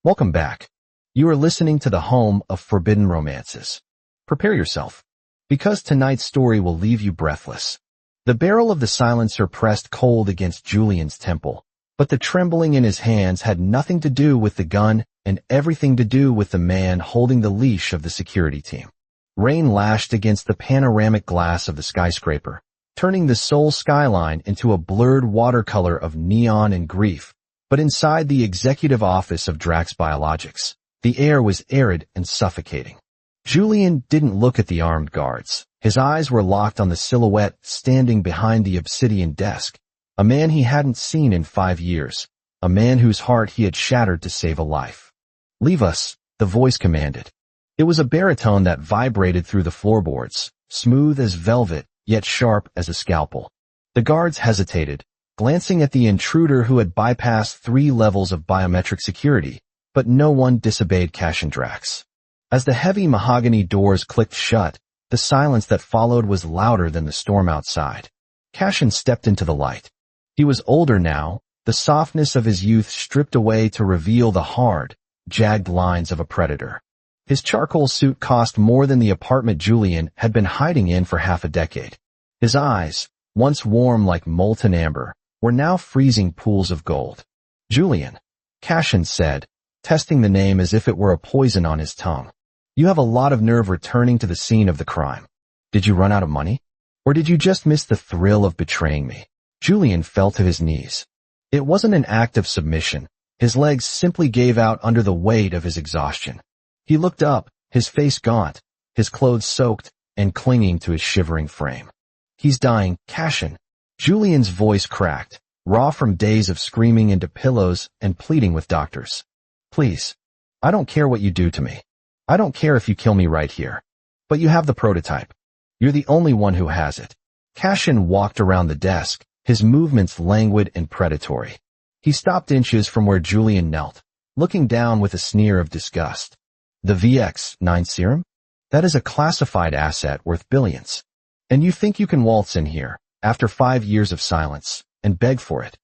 Welcome back. You are listening to the home of forbidden romances. Prepare yourself, because tonight's story will leave you breathless. The barrel of the silencer pressed cold against Julian's temple, but the trembling in his hands had nothing to do with the gun and everything to do with the man holding the leash of the security team. Rain lashed against the panoramic glass of the skyscraper, turning the Seoul skyline into a blurred watercolor of neon and grief. But inside the executive office of Drax Biologics, the air was arid and suffocating. Julian didn't look at the armed guards. His eyes were locked on the silhouette standing behind the obsidian desk, a man he hadn't seen in 5 years, a man whose heart he had shattered to save a life. "Leave us," the voice commanded. It was a baritone that vibrated through the floorboards, smooth as velvet, yet sharp as a scalpel. The guards hesitated, glancing at the intruder who had bypassed 3 levels of biometric security, but no one disobeyed Cash and Drax. As the heavy mahogany doors clicked shut, the silence that followed was louder than the storm outside. Cashin stepped into the light. He was older now, the softness of his youth stripped away to reveal the hard, jagged lines of a predator. His charcoal suit cost more than the apartment Julian had been hiding in for half a decade. His eyes, once warm like molten amber, were now freezing pools of gold. "Julian," Cashin said, testing the name as if it were a poison on his tongue. "You have a lot of nerve returning to the scene of the crime. Did you run out of money? Or did you just miss the thrill of betraying me?" Julian fell to his knees. It wasn't an act of submission. His legs simply gave out under the weight of his exhaustion. He looked up, his face gaunt, his clothes soaked and clinging to his shivering frame. "He's dying, Cashin." Julian's voice cracked, raw from days of screaming into pillows and pleading with doctors. "Please. I don't care what you do to me. I don't care if you kill me right here. But you have the prototype. You're the only one who has it." Cashin walked around the desk, his movements languid and predatory. He stopped inches from where Julian knelt, looking down with a sneer of disgust. "The VX-9 serum? That is a classified asset worth billions. And you think you can waltz in here, after 5 years of silence, and beg for it?"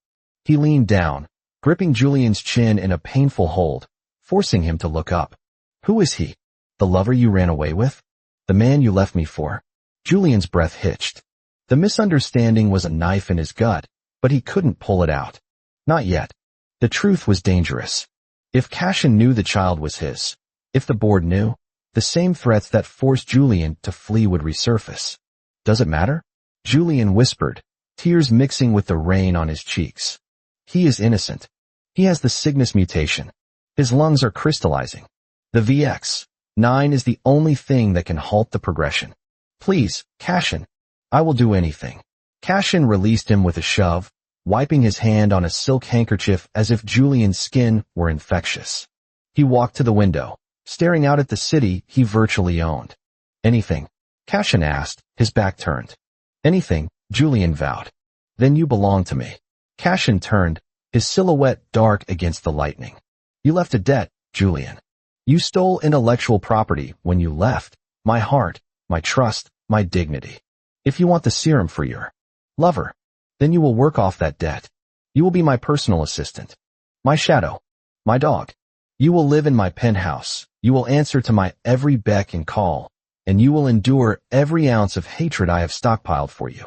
He leaned down, gripping Julian's chin in a painful hold, forcing him to look up. "Who is he? The lover you ran away with? The man you left me for?" Julian's breath hitched. The misunderstanding was a knife in his gut, but he couldn't pull it out. Not yet. The truth was dangerous. If Cashin knew the child was his, if the board knew, the same threats that forced Julian to flee would resurface. "Does it matter?" Julian whispered, tears mixing with the rain on his cheeks. "He is innocent. He has the Cygnus mutation. His lungs are crystallizing. The VX-9 is the only thing that can halt the progression. Please, Cashin, I will do anything." Cashin released him with a shove, wiping his hand on a silk handkerchief as if Julian's skin were infectious. He walked to the window, staring out at the city he virtually owned. "Anything?" Cashin asked, his back turned. "Anything," Julian vowed. "Then you belong to me." Cashin turned, his silhouette dark against the lightning. "You left a debt, Julian. You stole intellectual property when you left, my heart, my trust, my dignity. If you want the serum for your lover, then you will work off that debt. You will be my personal assistant, my shadow, my dog. You will live in my penthouse, you will answer to my every beck and call, and you will endure every ounce of hatred I have stockpiled for you."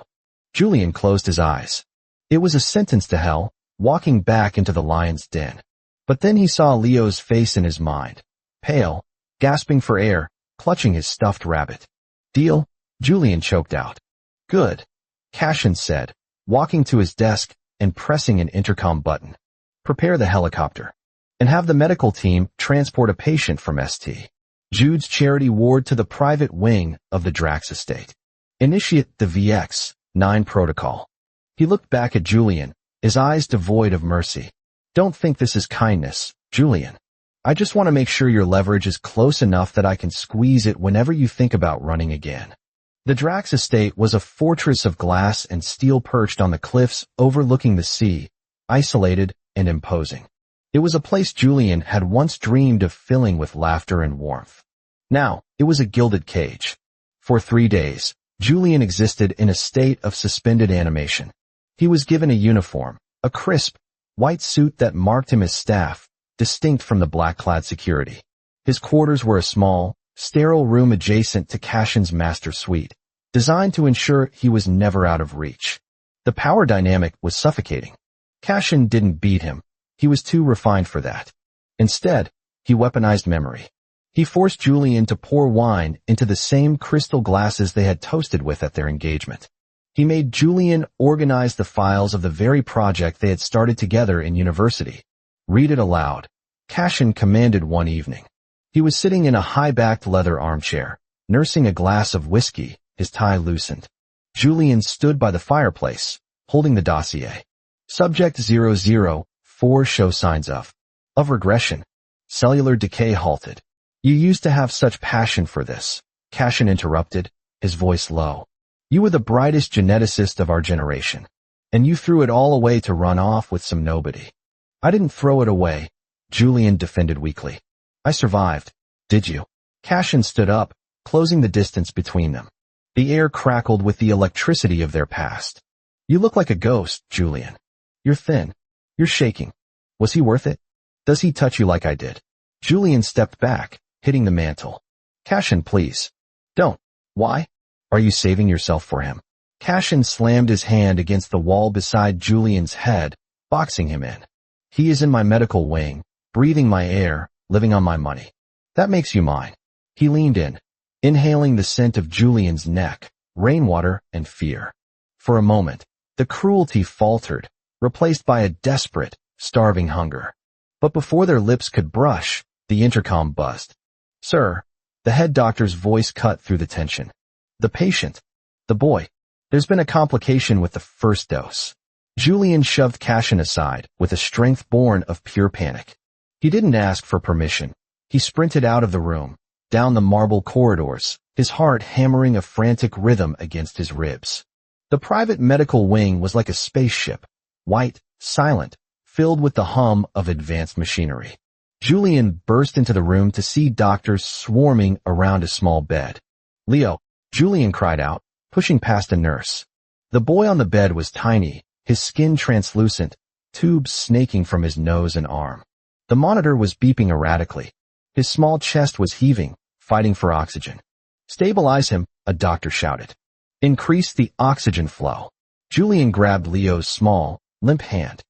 Julian closed his eyes. It was a sentence to hell, walking back into the lion's den. But then he saw Leo's face in his mind, pale, gasping for air, clutching his stuffed rabbit. "Deal?" Julian choked out. "Good," Cashin said, walking to his desk and pressing an intercom button. "Prepare the helicopter. And have the medical team transport a patient from St. Jude's Charity Ward to the private wing of the Drax estate. Initiate the VX-9 protocol." He looked back at Julian, his eyes devoid of mercy. "Don't think this is kindness, Julian. I just want to make sure your leverage is close enough that I can squeeze it whenever you think about running again." The Drax estate was a fortress of glass and steel perched on the cliffs overlooking the sea, isolated and imposing. It was a place Julian had once dreamed of filling with laughter and warmth. Now, it was a gilded cage. For 3 days, Julian existed in a state of suspended animation. He was given a uniform, a crisp, white suit that marked him as staff, distinct from the black-clad security. His quarters were a small, sterile room adjacent to Cashin's master suite, designed to ensure he was never out of reach. The power dynamic was suffocating. Cashin didn't beat him. He was too refined for that. Instead, he weaponized memory. He forced Julian to pour wine into the same crystal glasses they had toasted with at their engagement. He made Julian organize the files of the very project they had started together in university. Read it aloud, Cashin commanded one evening. He was sitting in a high-backed leather armchair, nursing a glass of whiskey, his tie loosened. Julian stood by the fireplace, holding the dossier. Subject 004 show signs of regression. Cellular decay halted. You used to have such passion for this, Cashin interrupted, his voice low. You were the brightest geneticist of our generation, and you threw it all away to run off with some nobody. I didn't throw it away, Julian defended weakly. I survived. Did you? Cashin stood up, closing the distance between them. The air crackled with the electricity of their past. You look like a ghost, Julian. You're thin. You're shaking. Was he worth it? Does he touch you like I did? Julian stepped back, hitting the mantel. Cashin, please. Don't. Why? Are you saving yourself for him? Cashin slammed his hand against the wall beside Julian's head, boxing him in. He is in my medical wing, breathing my air, living on my money. That makes you mine. He leaned in, inhaling the scent of Julian's neck, rainwater, and fear. For a moment, the cruelty faltered, replaced by a desperate, starving hunger. But before their lips could brush, the intercom buzzed. Sir, the head doctor's voice cut through the tension. The patient. The boy. There's been a complication with the first dose. Julian shoved Cashin aside with a strength born of pure panic. He didn't ask for permission. He sprinted out of the room, down the marble corridors, his heart hammering a frantic rhythm against his ribs. The private medical wing was like a spaceship, white, silent, filled with the hum of advanced machinery. Julian burst into the room to see doctors swarming around a small bed. Leo, Julian cried out, pushing past a nurse. The boy on the bed was tiny, his skin translucent, tubes snaking from his nose and arm. The monitor was beeping erratically. His small chest was heaving, fighting for oxygen. Stabilize him, a doctor shouted. Increase the oxygen flow. Julian grabbed Leo's small, limp hand.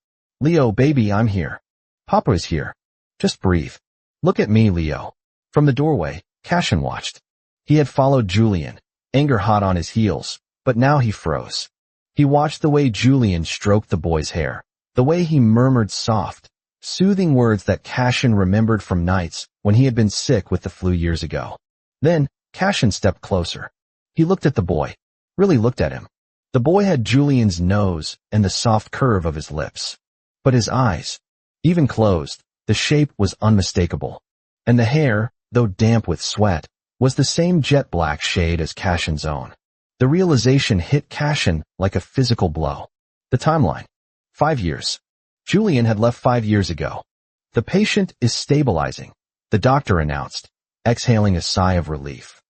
Leo, baby, I'm here. Papa is here. Just breathe. Look at me, Leo. From the doorway, Cashin watched. He had followed Julian, anger hot on his heels, but now he froze. He watched the way Julian stroked the boy's hair, the way he murmured soft, soothing words that Cashin remembered from nights when he had been sick with the flu years ago. Then, Cashin stepped closer. He looked at the boy, really looked at him. The boy had Julian's nose and the soft curve of his lips. But his eyes, even closed, the shape was unmistakable. And the hair, though damp with sweat, was the same jet black shade as Cashin's own. The realization hit Cashin like a physical blow. The timeline. 5 years. Julian had left 5 years ago. The patient is stabilizing, the doctor announced, exhaling a sigh of relief.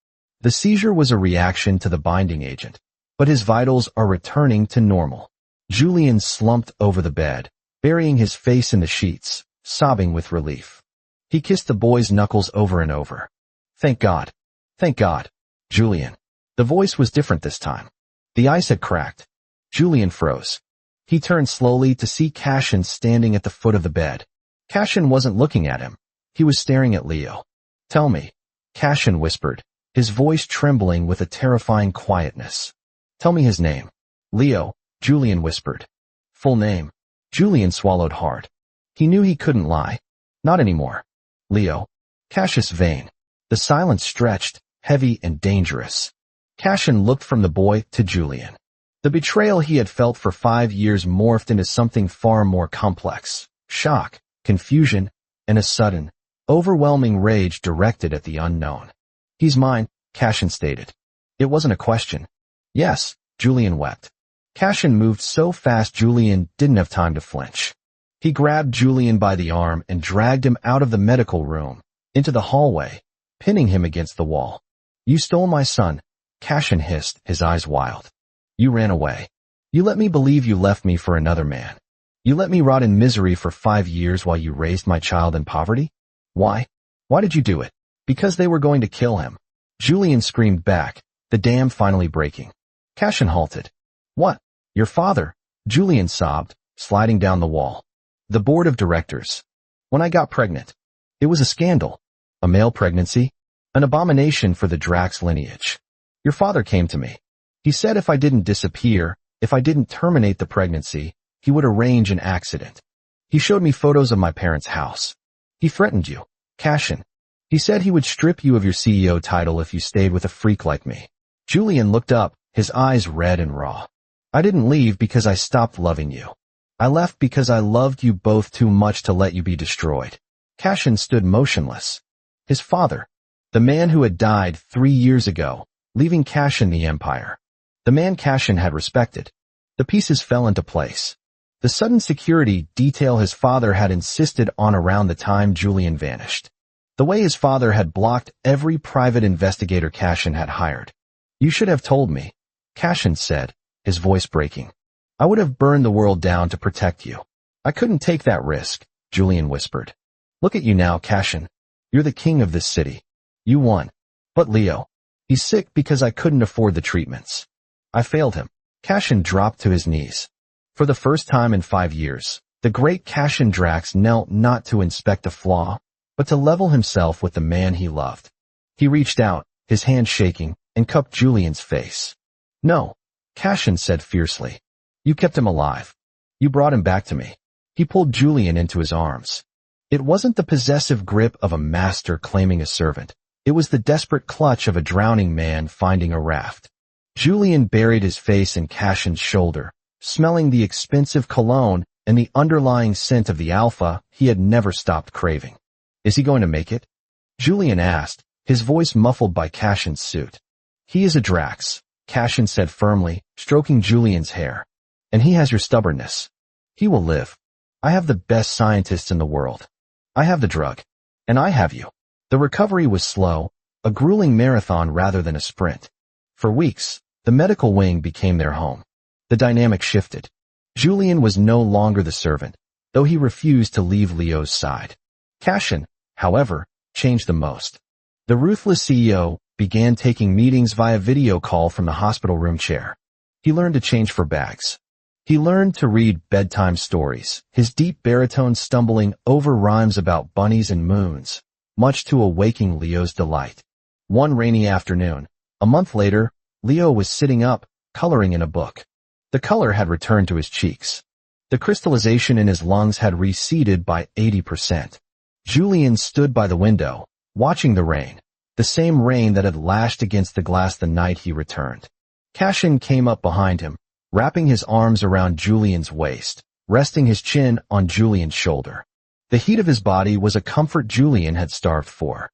The seizure was a reaction to the binding agent, but his vitals are returning to normal. Julian slumped over the bed, burying his face in the sheets, sobbing with relief. He kissed the boy's knuckles over and over. Thank God. Thank God. Julian. The voice was different this time. The ice had cracked. Julian froze. He turned slowly to see Cashin standing at the foot of the bed. Cashin wasn't looking at him. He was staring at Leo. Tell me, Cashin whispered, his voice trembling with a terrifying quietness. Tell me his name. Leo, Julian whispered. Full name. Julian swallowed hard. He knew he couldn't lie. Not anymore. Leo. Cassius Vane. The silence stretched, heavy and dangerous. Cashin looked from the boy to Julian. The betrayal he had felt for 5 years morphed into something far more complex. Shock, confusion, and a sudden, overwhelming rage directed at the unknown. He's mine, Cashin stated. It wasn't a question. Yes, Julian wept. Cashin moved so fast Julian didn't have time to flinch. He grabbed Julian by the arm and dragged him out of the medical room, into the hallway, pinning him against the wall. You stole my son, Cashin hissed, his eyes wild. You ran away. You let me believe you left me for another man. You let me rot in misery for 5 years while you raised my child in poverty? Why? Why did you do it? Because they were going to kill him. Julian screamed back, the dam finally breaking. Cashin halted. What? Your father? Julian sobbed, sliding down the wall. The board of directors. When I got pregnant. It was a scandal. A male pregnancy? An abomination for the Drax lineage. Your father came to me. He said if I didn't disappear, if I didn't terminate the pregnancy, he would arrange an accident. He showed me photos of my parents' house. He threatened you, Cashin. He said he would strip you of your CEO title if you stayed with a freak like me. Julian looked up, his eyes red and raw. I didn't leave because I stopped loving you. I left because I loved you both too much to let you be destroyed. Cashin stood motionless. His father, the man who had died 3 years ago, leaving Cashin the empire. The man Cashin had respected. The pieces fell into place. The sudden security detail his father had insisted on around the time Julian vanished. The way his father had blocked every private investigator Cashin had hired. You should have told me, Cashin said, his voice breaking. I would have burned the world down to protect you. I couldn't take that risk, Julian whispered. Look at you now, Cashin. You're the king of this city. You won. But Leo. He's sick because I couldn't afford the treatments. I failed him. Cashin dropped to his knees. For the first time in 5 years, the great Cashin Drax knelt not to inspect a flaw, but to level himself with the man he loved. He reached out, his hand shaking, and cupped Julian's face. No, Cashin said fiercely. You kept him alive. You brought him back to me. He pulled Julian into his arms. It wasn't the possessive grip of a master claiming a servant. It was the desperate clutch of a drowning man finding a raft. Julian buried his face in Cashin's shoulder, smelling the expensive cologne and the underlying scent of the alpha he had never stopped craving. Is he going to make it? Julian asked, his voice muffled by Cashin's suit. He is a Drax, Cashin said firmly, stroking Julian's hair. And he has your stubbornness. He will live. I have the best scientists in the world. I have the drug. And I have you. The recovery was slow, a grueling marathon rather than a sprint. For weeks, the medical wing became their home. The dynamic shifted. Julian was no longer the servant, though he refused to leave Leo's side. Cashin, however, changed the most. The ruthless CEO began taking meetings via video call from the hospital room chair. He learned to change for bags. He learned to read bedtime stories, his deep baritone stumbling over rhymes about bunnies and moons, much to awaking Leo's delight. One rainy afternoon, a month later, Leo was sitting up, coloring in a book. The color had returned to his cheeks. The crystallization in his lungs had receded by 80%. Julian stood by the window, watching the rain, the same rain that had lashed against the glass the night he returned. Cashin came up behind him, wrapping his arms around Julian's waist, resting his chin on Julian's shoulder. The heat of his body was a comfort Julian had starved for.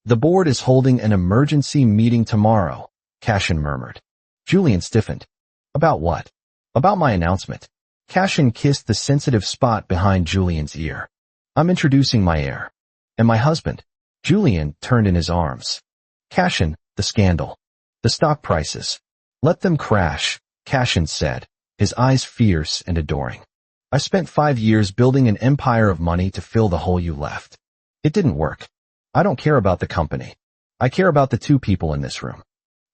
The board is holding an emergency meeting tomorrow, Cashin murmured. Julian stiffened. About what? About my announcement. Cashin kissed the sensitive spot behind Julian's ear. I'm introducing my heir. And my husband. Julian turned in his arms. Cashin, the scandal. The stock prices. Let them crash, Cashin said, his eyes fierce and adoring. I spent 5 years building an empire of money to fill the hole you left. It didn't work. I don't care about the company. I care about the 2 people in this room.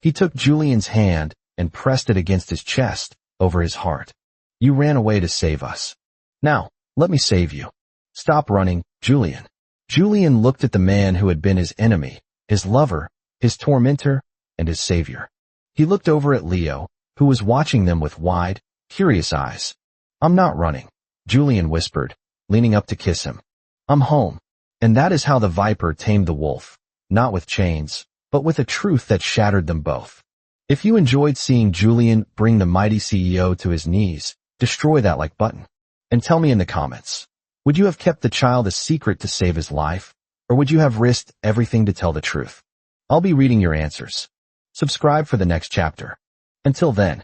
He took Julian's hand and pressed it against his chest, over his heart. You ran away to save us. Now, let me save you. Stop running, Julian. Julian looked at the man who had been his enemy, his lover, his tormentor, and his savior. He looked over at Leo, who was watching them with wide, curious eyes. I'm not running, Julian whispered, leaning up to kiss him. I'm home. And that is how the viper tamed the wolf, not with chains, but with a truth that shattered them both. If you enjoyed seeing Julian bring the mighty CEO to his knees, destroy that like button. And tell me in the comments, would you have kept the child a secret to save his life, or would you have risked everything to tell the truth? I'll be reading your answers. Subscribe for the next chapter. Until then.